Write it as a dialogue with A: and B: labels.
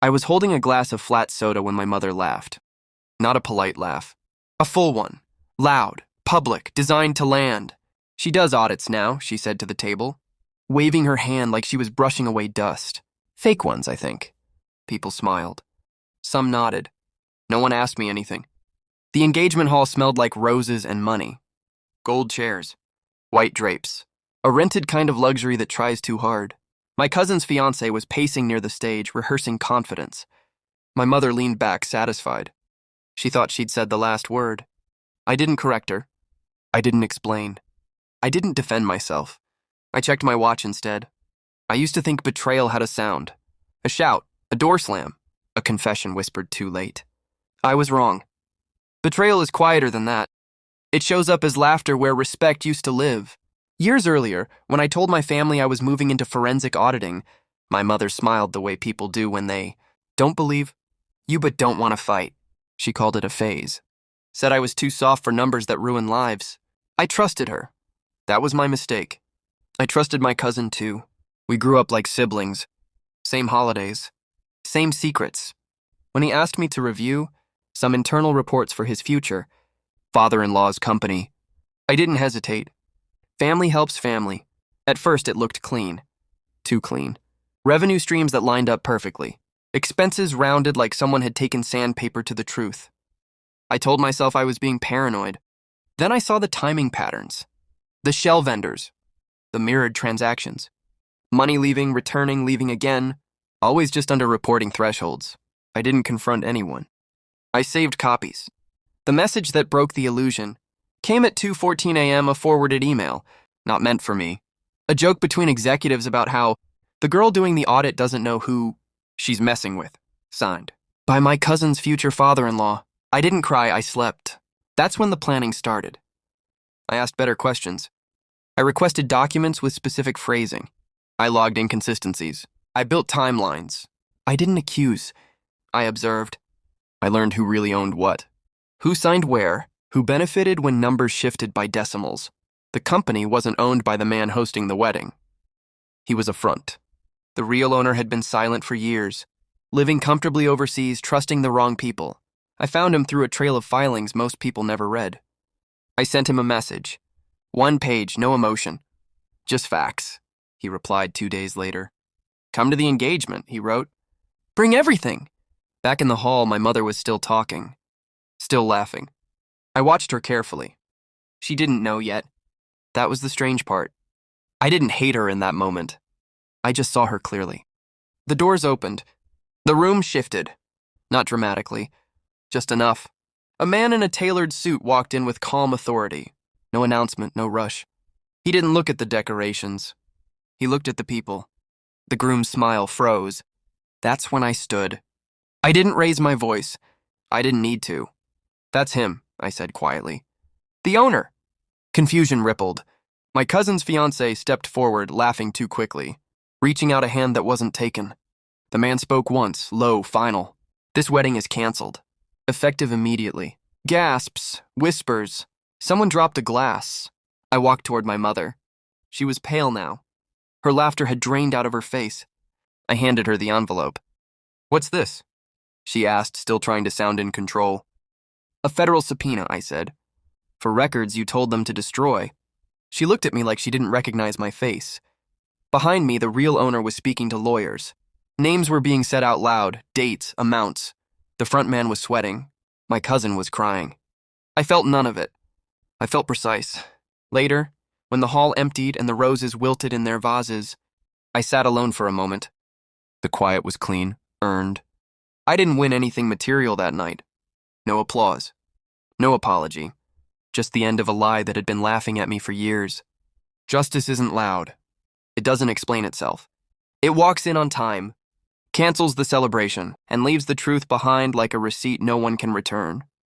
A: I was holding a glass of flat soda when my mother laughed. Not a polite laugh. A full one. Loud, public, designed to land. She does audits now, she said to the table, waving her hand like she was brushing away dust. Fake ones, I think. People smiled. Some nodded. No one asked me anything. The engagement hall smelled like roses and money. Gold chairs. White drapes. A rented kind of luxury that tries too hard. My cousin's fiancé was pacing near the stage, rehearsing confidence. My mother leaned back, satisfied. She thought she'd said the last word. I didn't correct her. I didn't explain. I didn't defend myself. I checked my watch instead. I used to think betrayal had a sound. A shout, a door slam, a confession whispered too late. I was wrong. Betrayal is quieter than that. It shows up as laughter where respect used to live. Years earlier, when I told my family I was moving into forensic auditing, my mother smiled the way people do when they don't believe you but don't want to fight. She called it a phase. Said I was too soft for numbers that ruin lives. I trusted her. That was my mistake. I trusted my cousin too. We grew up like siblings. Same holidays. Same secrets. When he asked me to review some internal reports for his future, father-in-law's company, I didn't hesitate. Family helps family. At first, it looked clean. Too clean. Revenue streams that lined up perfectly. Expenses rounded like someone had taken sandpaper to the truth. I told myself I was being paranoid. Then I saw the timing patterns. The shell vendors. The mirrored transactions. Money leaving, returning, leaving again. Always just under reporting thresholds. I didn't confront anyone. I saved copies. The message that broke the illusion came at 2:14 a.m., a forwarded email, not meant for me. A joke between executives about how the girl doing the audit doesn't know who she's messing with. Signed. By my cousin's future father-in-law. I didn't cry, I slept. That's when the planning started. I asked better questions. I requested documents with specific phrasing. I logged inconsistencies. I built timelines. I didn't accuse. I observed. I learned who really owned what. Who signed where. Who benefited when numbers shifted by decimals. The company wasn't owned by the man hosting the wedding. He was a front. The real owner had been silent for years, living comfortably overseas, trusting the wrong people. I found him through a trail of filings most people never read. I sent him a message. 1 page, no emotion. Just facts, he replied 2 days later. Come to the engagement, he wrote. Bring everything. Back in the hall, my mother was still talking, still laughing. I watched her carefully. She didn't know yet. That was the strange part. I didn't hate her in that moment. I just saw her clearly. The doors opened. The room shifted. Not dramatically. Just enough. A man in a tailored suit walked in with calm authority. No announcement, no rush. He didn't look at the decorations. He looked at the people. The groom's smile froze. That's when I stood. I didn't raise my voice. I didn't need to. That's him, I said quietly. The owner. Confusion rippled. My cousin's fiancé stepped forward, laughing too quickly, reaching out a hand that wasn't taken. The man spoke once, low, final. This wedding is canceled. Effective immediately. Gasps, whispers. Someone dropped a glass. I walked toward my mother. She was pale now. Her laughter had drained out of her face. I handed her the envelope. What's this? She asked, still trying to sound in control. A federal subpoena, I said. For records you told them to destroy. She looked at me like she didn't recognize my face. Behind me, the real owner was speaking to lawyers. Names were being said out loud, dates, amounts. The front man was sweating. My cousin was crying. I felt none of it. I felt precise. Later, when the hall emptied and the roses wilted in their vases, I sat alone for a moment. The quiet was clean, earned. I didn't win anything material that night. No applause. No apology. Just the end of a lie that had been laughing at me for years. Justice isn't loud. It doesn't explain itself. It walks in on time, cancels the celebration, and leaves the truth behind like a receipt no one can return.